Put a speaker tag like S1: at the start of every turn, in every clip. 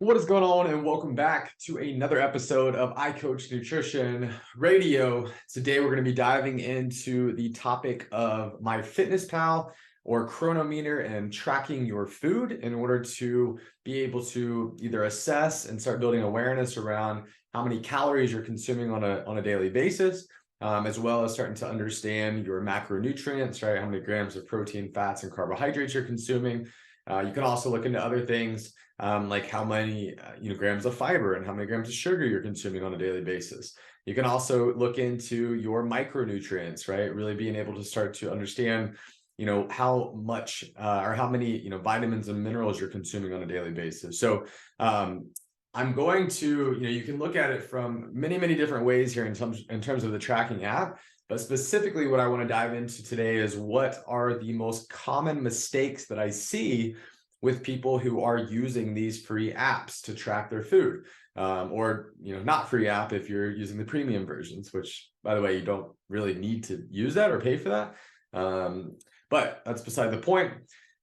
S1: What is going on, and welcome back to another episode of I Coach Nutrition Radio. Today we're going to be diving into the topic of MyFitnessPal or Chronometer and tracking your food in order to be able to either assess and start building awareness around how many calories you're consuming on a daily basis, as well as starting to understand your macronutrients, right? How many grams of protein, fats, and carbohydrates you're consuming. You can also look into other things like how many grams of fiber and how many grams of sugar you're consuming on a daily basis. You can also look into your micronutrients, right? Really being able to start to understand, how much or how many, vitamins and minerals you're consuming on a daily basis. So I'm going to, you can look at it from many, many different ways here in terms of the tracking app. But specifically, what I want to dive into today is what are the most common mistakes that I see with people who are using these free apps to track their food, or not free app if you're using the premium versions, which, by the way, you don't really need to use that or pay for that. But that's beside the point.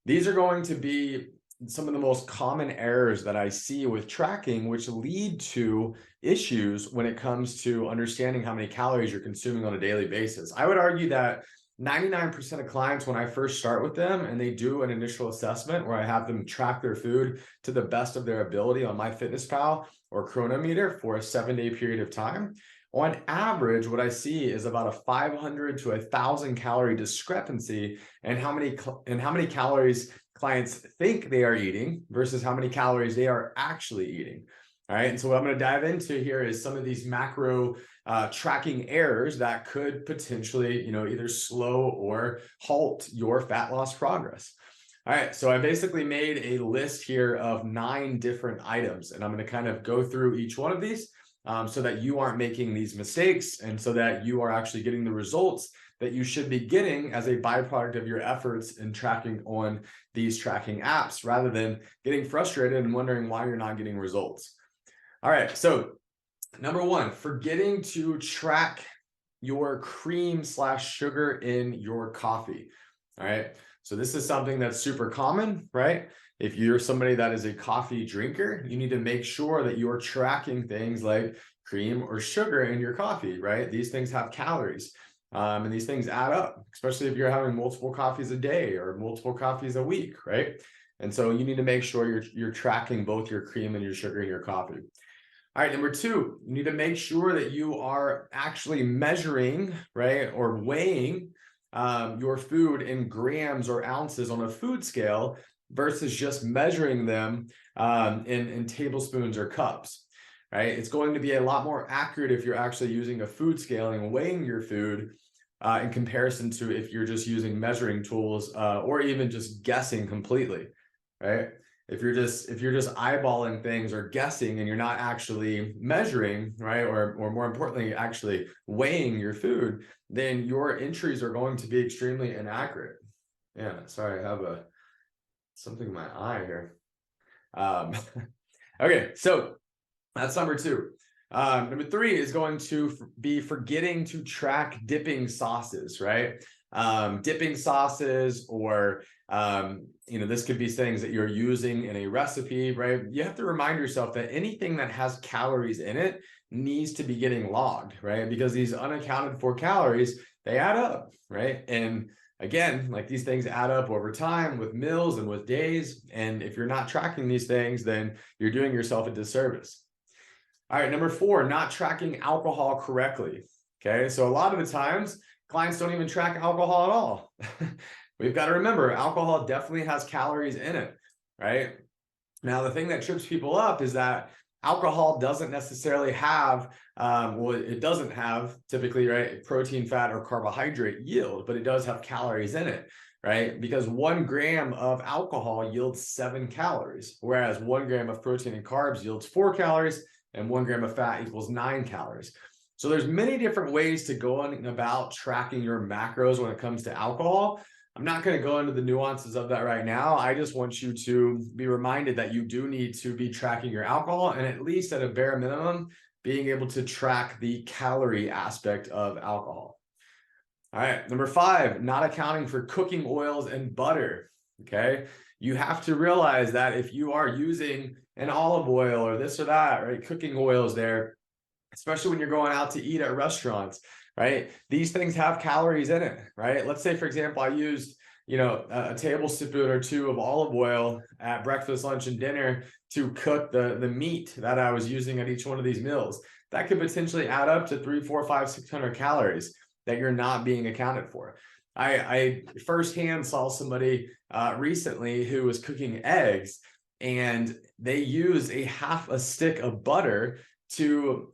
S1: These are going to be some of the most common errors that I see with tracking, which lead to issues when it comes to understanding how many calories you're consuming on a daily basis. I would argue that 99% of clients, when I first start with them and they do an initial assessment where I have them track their food to the best of their ability on MyFitnessPal or Chronometer for a 7-day period of time, on average, what I see is about a 500 to 1,000 calorie discrepancy in how many calories clients think they are eating versus how many calories they are actually eating. All right. And so what I'm going to dive into here is some of these macro tracking errors that could potentially, either slow or halt your fat loss progress. All right. So I basically made a list here of 9 different items, and I'm going to kind of go through each one of these so that you aren't making these mistakes and so that you are actually getting the results that you should be getting as a byproduct of your efforts in tracking on these tracking apps, rather than getting frustrated and wondering why you're not getting results. All right, so number 1, forgetting to track your cream/sugar in your coffee. All right, so this is something that's super common, right? If you're somebody that is a coffee drinker, you need to make sure that you're tracking things like cream or sugar in your coffee, right? These things have calories. And these things add up, especially if you're having multiple coffees a day or multiple coffees a week, right? And so you need to make sure you're tracking both your cream and your sugar in your coffee. All right, number 2, you need to make sure that you are actually measuring, right, or weighing your food in grams or ounces on a food scale versus just measuring them in tablespoons or cups, right? It's going to be a lot more accurate if you're actually using a food scale and weighing your food in comparison to if you're just using measuring tools or even just guessing completely, right? If you're just eyeballing things or guessing and you're not actually measuring, right, or more importantly, actually weighing your food, then your entries are going to be extremely inaccurate. Yeah, sorry, I have something in my eye here. Okay, so that's number 2. Number 3 is going to be forgetting to track dipping sauces, right? Dipping sauces, or this could be things that you're using in a recipe, right? You have to remind yourself that anything that has calories in it needs to be getting logged, right? Because these unaccounted for calories, they add up, right? And again, like, these things add up over time with meals and with days. And if you're not tracking these things, then you're doing yourself a disservice. All right, number 4, not tracking alcohol correctly. Okay, so a lot of the times clients don't even track alcohol at all. We've got to remember, alcohol definitely has calories in it, right? Now, the thing that trips people up is that alcohol doesn't necessarily have, it doesn't have typically, right, protein, fat, or carbohydrate yield, but it does have calories in it, right? Because 1 gram of alcohol yields 7 calories, whereas 1 gram of protein and carbs yields 4 calories, and 1 gram of fat equals 9 calories. So there's many different ways to go on about tracking your macros when it comes to alcohol. I'm not going to go into the nuances of that right now. I just want you to be reminded that you do need to be tracking your alcohol, and at least at a bare minimum, being able to track the calorie aspect of alcohol. All right, number 5, not accounting for cooking oils and butter. Okay. you have to realize that if you are using an olive oil or this or that, right, cooking oils there, especially when you're going out to eat at restaurants, right? These things have calories in it, right? Let's say, for example, I used, a tablespoon or two of olive oil at breakfast, lunch, and dinner to cook the meat that I was using at each one of these meals. That could potentially add up to 300, 400, 500, 600 calories that you're not being accounted for. I firsthand saw somebody recently who was cooking eggs, and they use a half a stick of butter to,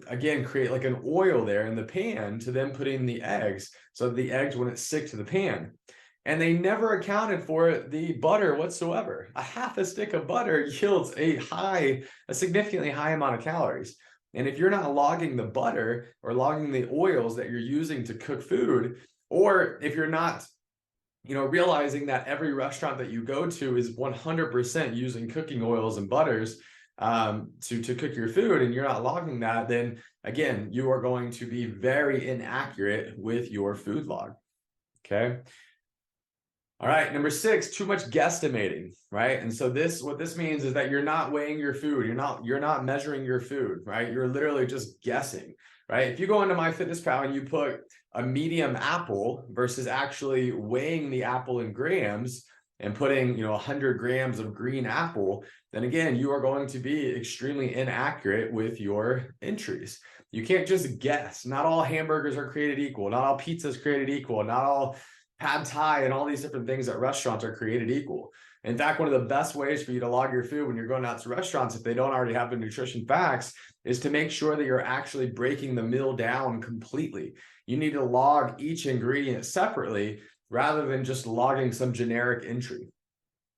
S1: again, create like an oil there in the pan to then put in the eggs so the eggs wouldn't stick to the pan. And they never accounted for the butter whatsoever. A half a stick of butter yields a significantly high amount of calories. And if you're not logging the butter or logging the oils that you're using to cook food, or if you're not, realizing that every restaurant that you go to is 100% using cooking oils and butters to cook your food, and you're not logging that, then again, you are going to be very inaccurate with your food log. Okay. All right, number 6, too much guesstimating, right? And so what this means is that you're not weighing your food, you're not measuring your food, right? You're literally just guessing, right? If you go into MyFitnessPal and you put a medium apple versus actually weighing the apple in grams and putting, 100 grams of green apple, then again, you are going to be extremely inaccurate with your entries. You can't just guess. Not all hamburgers are created equal. Not all pizzas created equal. Not all pad thai and all these different things at restaurants are created equal. In fact, one of the best ways for you to log your food when you're going out to restaurants, if they don't already have the nutrition facts, is to make sure that you're actually breaking the meal down completely. You need to log each ingredient separately rather than just logging some generic entry.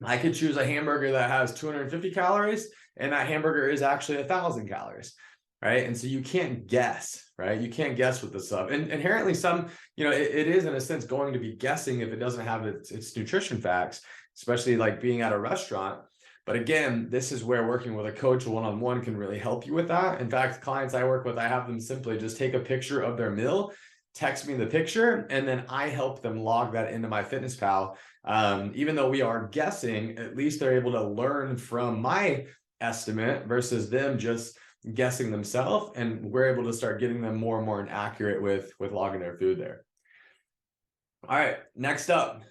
S1: I could choose a hamburger that has 250 calories, and that hamburger is actually 1,000 calories. Right. And so you can't guess, right? You can't guess with this stuff. And inherently some, it is in a sense going to be guessing if it doesn't have its nutrition facts, especially like being at a restaurant. But again, this is where working with a coach one-on-one can really help you with that. In fact, clients I work with, I have them simply just take a picture of their meal, text me the picture, and then I help them log that into MyFitnessPal. Even though we are guessing, at least they're able to learn from my estimate versus them just guessing themselves, and we're able to start getting them more and more inaccurate with logging their food there. All right, next up,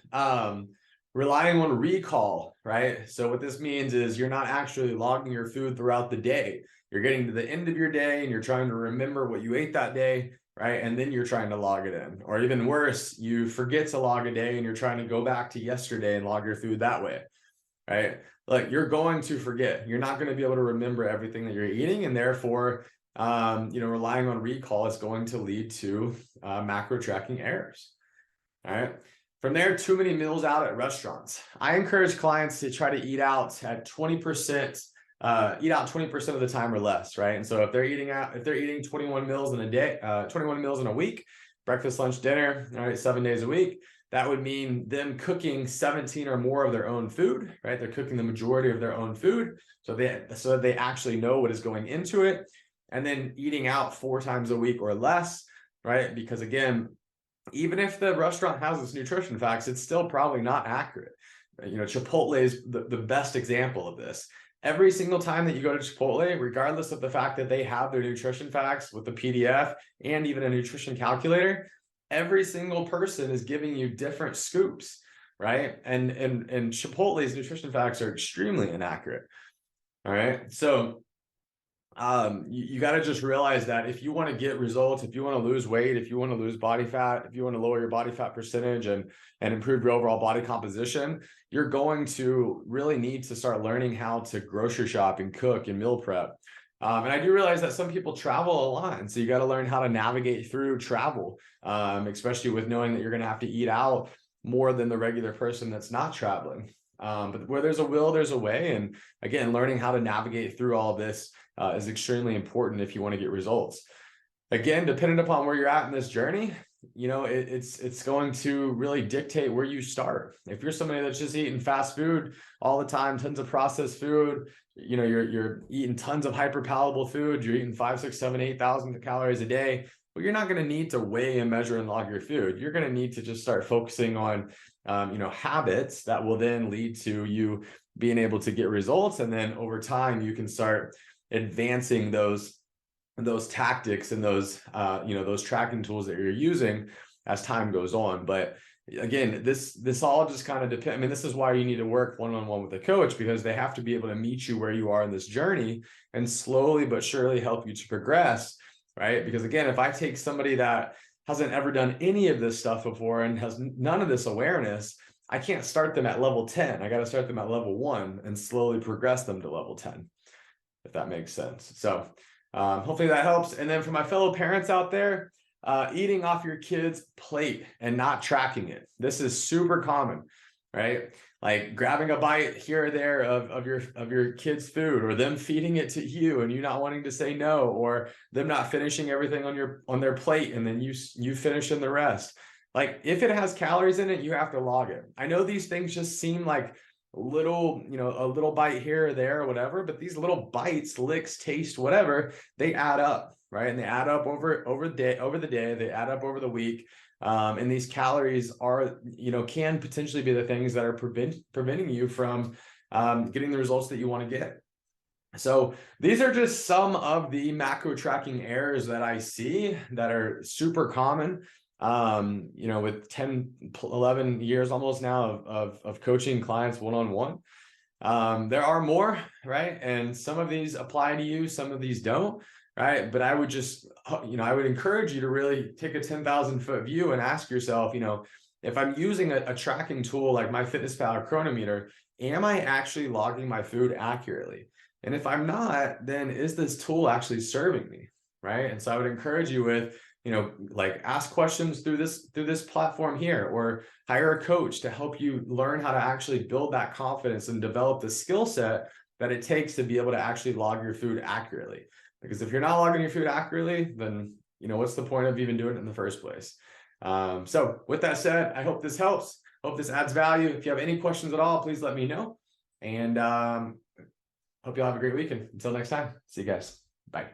S1: relying on recall, right? So what this means is you're not actually logging your food throughout the day. You're getting to the end of your day and you're trying to remember what you ate that day, right? And then you're trying to log it in. Or even worse, you forget to log a day and you're trying to go back to yesterday and log your food that way, right? Like, you're going to forget. You're not going to be able to remember everything that you're eating, and therefore, relying on recall is going to lead to macro tracking errors. All right. From there, too many meals out at restaurants. I encourage clients to try to eat out at 20%, eat out 20% of the time or less, right? And so if they're eating 21 meals in a day, 21 meals in a week, breakfast, lunch, dinner, all right, 7 days a week, that would mean them cooking 17 or more of their own food, right? They're cooking the majority of their own food so that they actually know what is going into it, and then eating out 4 times a week or less, right? Because again, even if the restaurant has its nutrition facts, it's still probably not accurate. Chipotle is the best example of this. Every single time that you go to Chipotle, regardless of the fact that they have their nutrition facts with the PDF and even a nutrition calculator, every single person is giving you different scoops, right? And Chipotle's nutrition facts are extremely inaccurate. All right. So you got to just realize that if you want to get results, if you want to lose weight, if you want to lose body fat, if you want to lower your body fat percentage and improve your overall body composition, you're going to really need to start learning how to grocery shop and cook and meal prep. And I do realize that some people travel a lot. And so you got to learn how to navigate through travel, especially with knowing that you're going to have to eat out more than the regular person that's not traveling. But where there's a will, there's a way. And again, learning how to navigate through all this is extremely important if you want to get results. Again, depending upon where you're at in this journey, it's going to really dictate where you start. If you're somebody that's just eating fast food all the time, tons of processed food, you're eating tons of hyper palatable food, you're eating 5, 6, 7, 8,000 calories a day, well, you're not going to need to weigh and measure and log your food. You're going to need to just start focusing on habits that will then lead to you being able to get results. And then over time, you can start advancing those tactics and those tracking tools that you're using as time goes on. But again, this all just kind of depends. I mean, this is why you need to work one-on-one with a coach, because they have to be able to meet you where you are in this journey and slowly but surely help you to progress, right? Because again, if I take somebody that hasn't ever done any of this stuff before and has none of this awareness, I can't start them at level 10. I got to start them at level 1 and slowly progress them to level 10, if that makes sense. So hopefully that helps. And then for my fellow parents out there, eating off your kid's plate and not tracking it. This is super common, right? Like grabbing a bite here or there of your kid's food, or them feeding it to you and you not wanting to say no, or them not finishing everything on their plate and then you finishing the rest. Like if it has calories in it, you have to log it. I know these things just seem like a little bite here or there or whatever, but these little bites, licks, taste, whatever, they add up, right? And they add up over the day, they add up over the week. And these calories are, can potentially be the things that are preventing you from getting the results that you want to get. So these are just some of the macro tracking errors that I see that are super common. With 10, 11 years almost now of coaching clients one-on-one. There are more, right? And some of these apply to you, some of these don't, right? But I would just, I would encourage you to really take a 10,000 foot view and ask yourself, if I'm using a tracking tool like MyFitnessPal or Chronometer, am I actually logging my food accurately? And if I'm not, then is this tool actually serving me, right? And so I would encourage you with, ask questions through this platform here, or hire a coach to help you learn how to actually build that confidence and develop the skill set that it takes to be able to actually log your food accurately. Because if you're not logging your food accurately, then, what's the point of even doing it in the first place? So with that said, I hope this helps. Hope this adds value. If you have any questions at all, please let me know. And hope you'll have a great weekend. Until next time, see you guys. Bye.